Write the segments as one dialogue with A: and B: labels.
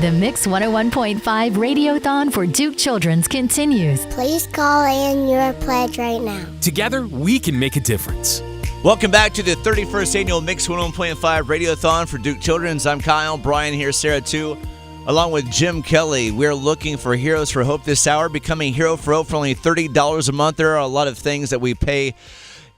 A: The Mix 101.5 Radiothon for Duke Children's continues.
B: Please call in your pledge right now.
C: Together, we can make a difference.
D: Welcome back to the 31st Annual Mix 101.5 Radiothon for Duke Children's. I'm Kyle, Brian here, Sarah too, along with Jim Kelly. We're looking for Heroes for Hope this hour. Becoming a Hero for Hope for only $30 a month. There are a lot of things that we pay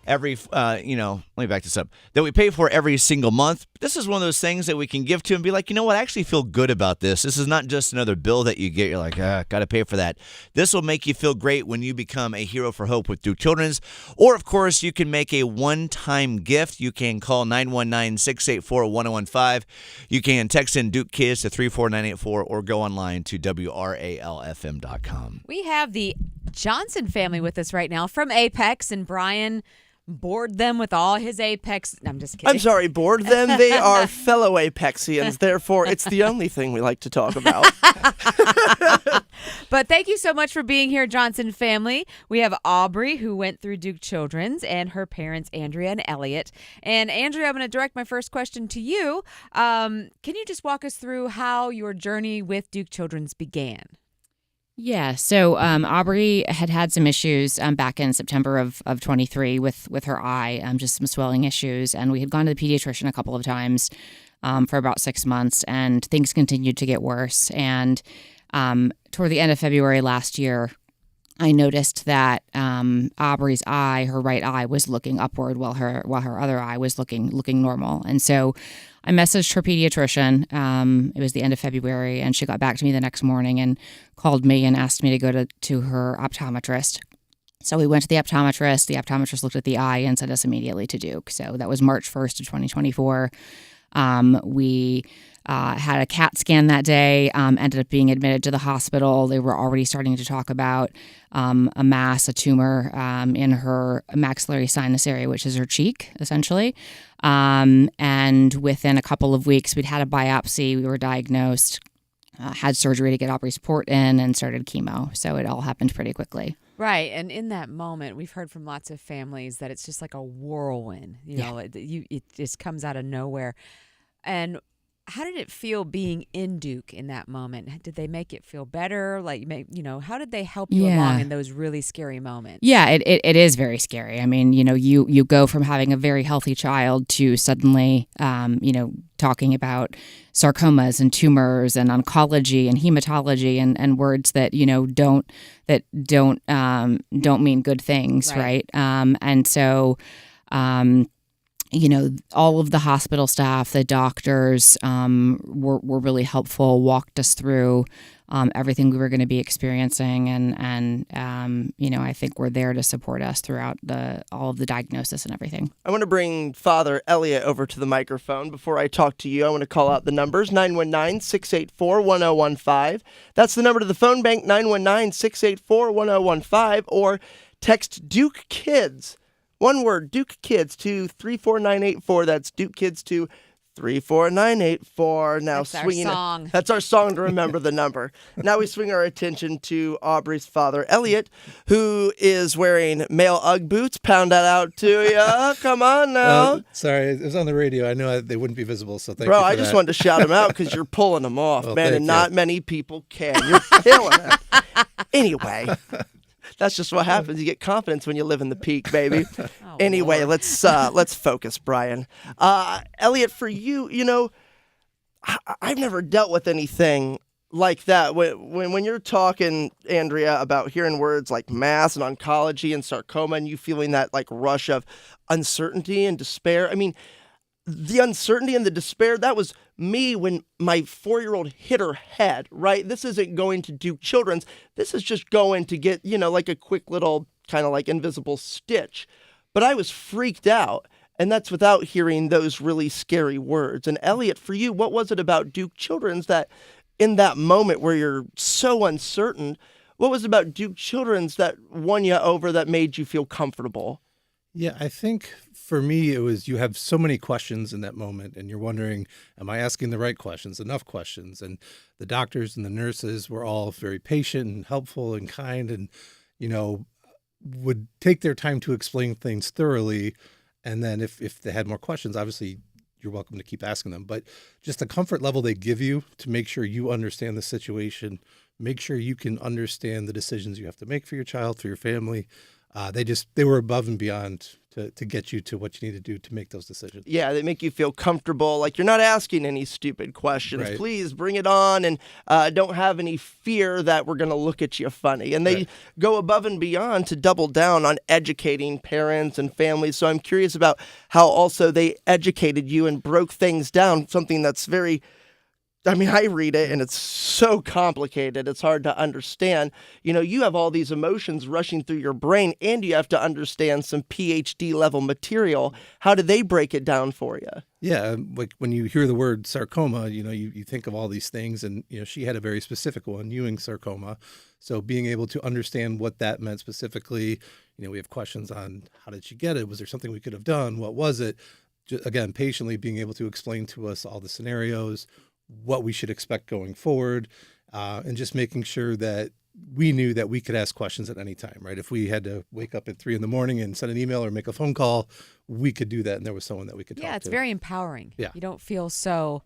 D: every, let me back this up, that we pay for every single month. This is one of those things that we can give to and be like, you know what, I actually feel good about this. This is not just another bill that you get. You're like, got to pay for that. This will make you feel great when you become a Hero for Hope with Duke Children's. Or, of course, you can make a one-time gift. You can call 919-684-1015. You can text in Duke Kids to 34984 or go online to WRAL-FM.com.
E: We have the Johnson family with us right now from Apex, and Brian bored them with all his Apex. I'm just kidding.
F: I'm sorry, bored them. They are fellow Apexians. Therefore, it's the only thing we like to talk about.
E: But thank you so much for being here, Johnson family. We have Aubrey, who went through Duke Children's, and her parents, Andrea and Elliot. And Andrea, I'm going to direct my first question to you. Can you just walk us through how your journey with Duke Children's began?
G: Yeah, so Aubrey had some issues back in September of 23 with her eye, just some swelling issues, and we had gone to the pediatrician a couple of times for about 6 months, and things continued to get worse. And toward the end of February last year, I noticed that Aubrey's eye, her right eye, was looking upward while her other eye was looking normal. And so I messaged her pediatrician. It was the end of February, and she got back to me the next morning and called me and asked me to go to her optometrist. So we went to the optometrist. The optometrist looked at the eye and sent us immediately to Duke. So that was March 1st of 2024. We had a CAT scan that day, ended up being admitted to the hospital. They were already starting to talk about a mass, a tumor in her maxillary sinus area, which is her cheek, essentially. And within a couple of weeks, we'd had a biopsy. We were diagnosed, had surgery to get Aubrey's port in, and started chemo. So it all happened pretty quickly.
E: Right. And in that moment, we've heard from lots of families that it's just like a whirlwind. You know, it just comes out of nowhere. And how did it feel being in Duke in that moment? Did they make it feel better? How did they help you along in those really scary moments? Yeah,
G: it is very scary. I mean, you go from having a very healthy child to suddenly, talking about sarcomas and tumors and oncology and hematology and words that don't mean good things, right? And so. All of the hospital staff, the doctors were really helpful, walked us through everything we were going to be experiencing. And I think we're there to support us throughout all of the diagnosis and everything.
F: I want to bring Father Elliot over to the microphone. Before I talk to you, I want to call out the numbers, 919-684-1015. That's the number to the phone bank, 919-684-1015, or text Duke Kids. One word, Duke Kids, to 34984. That's Duke Kids to 34984. Now
E: that's our song.
F: That's our song to remember the number. Now we swing our attention to Aubrey's father, Elliot, who is wearing male Ugg boots. Pound that out to you. Come on now.
H: Sorry, it was on the radio. I know they wouldn't be visible, so thank you
F: for
H: that.
F: I just wanted to shout them out because you're pulling them off, man, and not many people can. You're killing it. Anyway. That's just what happens. You get confidence when you live in the peak, baby. Anyway,
E: Lord.
F: let's focus, Brian. Elliot, for you, I've never dealt with anything like that. When you're talking, Andrea, about hearing words like mass and oncology and sarcoma, and you feeling that like rush of uncertainty and despair. I mean, the uncertainty and the despair, that was me when my 4-year-old hit her head, right? This isn't going to Duke Children's. This is just going to get, like a quick little kind of like invisible stitch. But I was freaked out, and that's without hearing those really scary words. And Elliot, for you, what was it about Duke Children's that in that moment where you're so uncertain, what was it about Duke Children's that won you over, that made you feel comfortable?
H: Yeah, I think for me, it was you have so many questions in that moment, and you're wondering, am I asking the right questions, enough questions? And the doctors and the nurses were all very patient and helpful and kind and, would take their time to explain things thoroughly. And then if they had more questions, obviously you're welcome to keep asking them. But just the comfort level they give you to make sure you understand the situation, make sure you can understand the decisions you have to make for your child, for your family. They were above and beyond to get you to what you need to do to make those decisions.
F: Yeah, they make you feel comfortable, like you're not asking any stupid questions.
H: Right.
F: Please bring it on, and don't have any fear that we're going to look at you funny. And they go above and beyond to double down on educating parents and families. So I'm curious about how also they educated you and broke things down, something that's very... I read it and it's so complicated. It's hard to understand. You have all these emotions rushing through your brain, and you have to understand some PhD level material. How do they break it down for you?
H: Yeah, like when you hear the word sarcoma, you think of all these things, and she had a very specific one, Ewing sarcoma. So being able to understand what that meant specifically, we have questions on how did she get it? Was there something we could have done? What was it? Again, patiently being able to explain to us all the scenarios, what we should expect going forward, and just making sure that we knew that we could ask questions at any time, right? If we had to wake up at 3 a.m. and send an email or make a phone call, we could do that, and there was someone that we could talk to.
E: Yeah, it's very empowering.
H: Yeah.
E: You don't feel so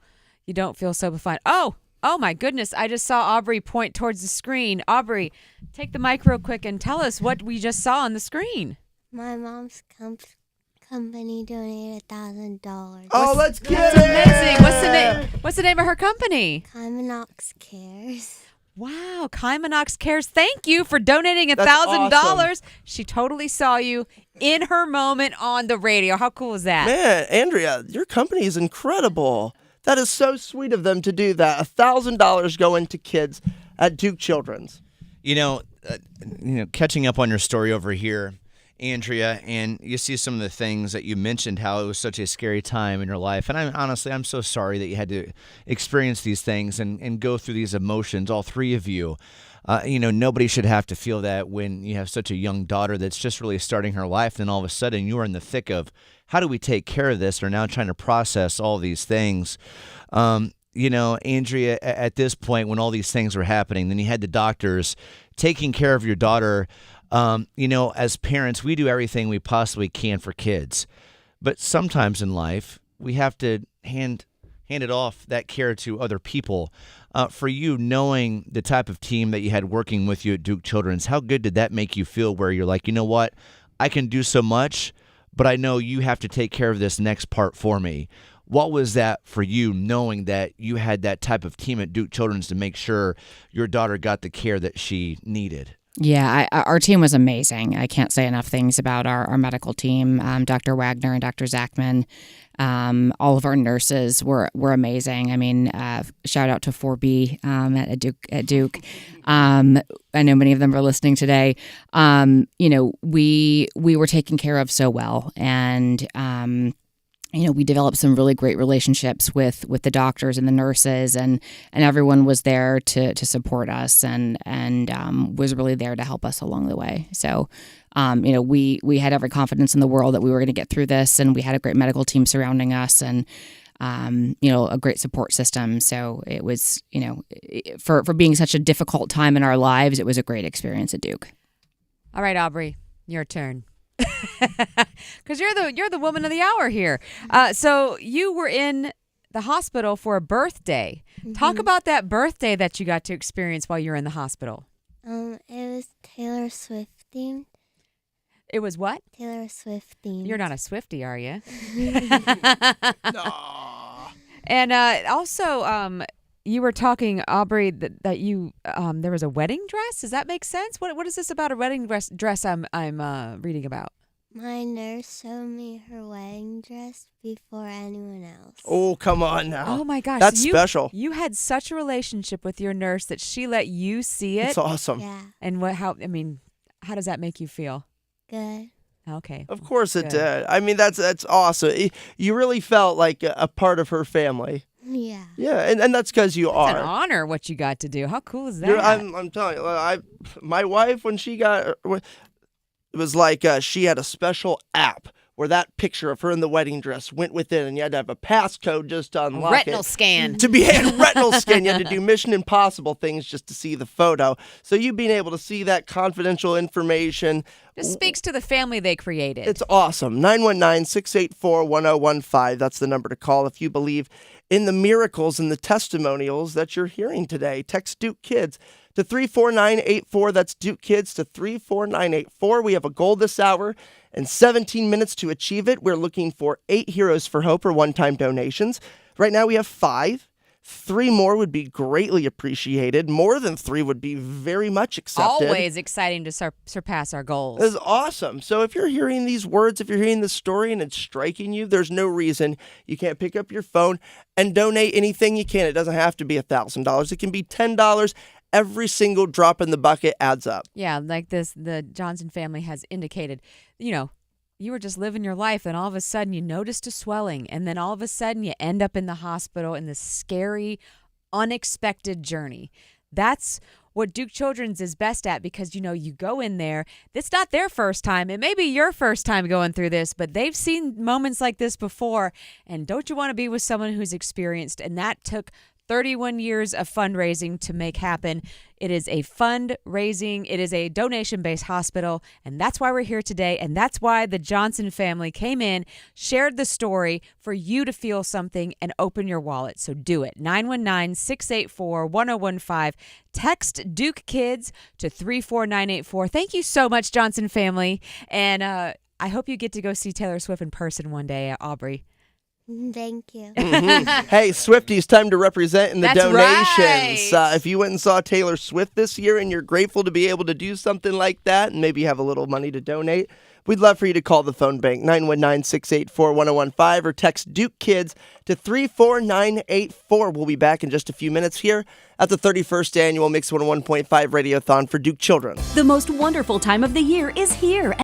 E: behind. Oh my goodness, I just saw Aubrey point towards the screen. Aubrey, take the mic real quick and tell us what we just saw on the screen.
B: My mom's company donated $1,000.
F: Oh, let's get
E: That's
F: it!
E: amazing. What's the name of her company?
B: Kaimanox Cares.
E: Wow, Kaimanox Cares. Thank you for donating
F: That's
E: $1,000.
F: awesome.
E: She totally saw you in her moment on the radio. How cool is that?
F: Man, Andrea, your company is incredible. That is so sweet of them to do that. $1,000 going to kids at Duke Children's.
D: Catching up on your story over here, Andrea, and you see some of the things that you mentioned, how it was such a scary time in your life. And I'm so sorry that you had to experience these things and go through these emotions, all three of you. Nobody should have to feel that when you have such a young daughter that's just really starting her life. Then all of a sudden you are in the thick of, how do we take care of this? Or now trying to process all these things. Andrea, at this point when all these things were happening, then you had the doctors taking care of your daughter. As parents, we do everything we possibly can for kids. But sometimes in life, we have to hand it off, that care, to other people. For you, knowing the type of team that you had working with you at Duke Children's, how good did that make you feel, where you're like, you know what, I can do so much, but I know you have to take care of this next part for me. What was that for you, knowing that you had that type of team at Duke Children's to make sure your daughter got the care that she needed?
G: Yeah, our team was amazing. I can't say enough things about our medical team. Dr. Wagner and Dr. Zachman. All of our nurses were amazing. I mean, shout out to 4B at Duke. I know many of them are listening today. We were taken care of so well, and we developed some really great relationships with the doctors and the nurses, and everyone was there to support us and was really there to help us along the way. So, we had every confidence in the world that we were going to get through this, and we had a great medical team surrounding us, and a great support system. So it was, for being such a difficult time in our lives, it was a great experience at Duke.
E: All right, Aubrey, your turn. Because you're the woman of the hour here. So you were in the hospital for a birthday. Mm-hmm. Talk about that birthday that you got to experience while you were in the hospital.
B: It was Taylor Swift themed.
E: It was what?
B: Taylor Swift themed.
E: You're not a Swiftie, are you?
F: No.
E: And also, you were talking, Aubrey, that you there was a wedding dress. Does that make sense? What is this about a wedding dress I'm reading about?
B: My nurse showed me her wedding dress before anyone else.
F: Oh, come on now.
E: Oh my gosh,
F: That's special.
E: You had such a relationship with your nurse that she let you see it.
F: It's awesome.
B: Yeah.
E: And how does that make you feel?
B: Good.
E: Okay.
F: Of course it
E: Good.
F: did. I mean, that's awesome. You really felt like a part of her family.
B: Yeah.
F: Yeah, and that's because you
E: It's
F: are.
E: an honor what you got to do. How cool is that?
F: I'm telling you, my wife, when she got, it was like she had a special app where that picture of her in the wedding dress went within, and you had to have a passcode just to unlock
E: Retinal
F: it.
E: scan.
F: To be a retinal scan, you had to do Mission Impossible things just to see the photo. So you being able to see that confidential information.
E: This speaks to the family they created.
F: It's awesome. 919-684-1015. That's the number to call if you believe in the miracles and the testimonials that you're hearing today. Text Duke Kids to 34984. That's Duke Kids to 34984. We have a goal this hour and 17 minutes to achieve it. We're looking for 8 Heroes for Hope or one-time donations. Right now we have 5. 3 more would be greatly appreciated. More than 3 would be very much accepted.
E: Always exciting to surpass our goals.
F: This is awesome. So if you're hearing these words, if you're hearing the story and it's striking you, there's no reason you can't pick up your phone and donate anything you can. It doesn't have to be $1,000. It can be $10. Every single drop in the bucket adds up.
E: Yeah, like the Johnson family has indicated, you were just living your life and all of a sudden you noticed a swelling and then all of a sudden you end up in the hospital in this scary, unexpected journey. That's what Duke Children's is best at because, you go in there. It's not their first time. It may be your first time going through this, but they've seen moments like this before. And don't you want to be with someone who's experienced? And that took 31 years of fundraising to make happen. It is a fundraising, it is a donation-based hospital, and that's why we're here today, and that's why the Johnson family came in, shared the story for you to feel something and open your wallet. So do it. 919-684-1015. Text Duke Kids to 34984. Thank you so much, Johnson family, and I hope you get to go see Taylor Swift in person one day, Aubrey.
B: Thank you.
F: Hey, Swifties, time to represent in the
E: That's
F: donations.
E: right.
F: If you went and saw Taylor Swift this year and you're grateful to be able to do something like that and maybe have a little money to donate, we'd love for you to call the phone bank, 919-684-1015, or text Duke Kids to 34984. We'll be back in just a few minutes here at the 31st Annual Mix 101.5 Radiothon for Duke Children.
I: The most wonderful time of the year is here.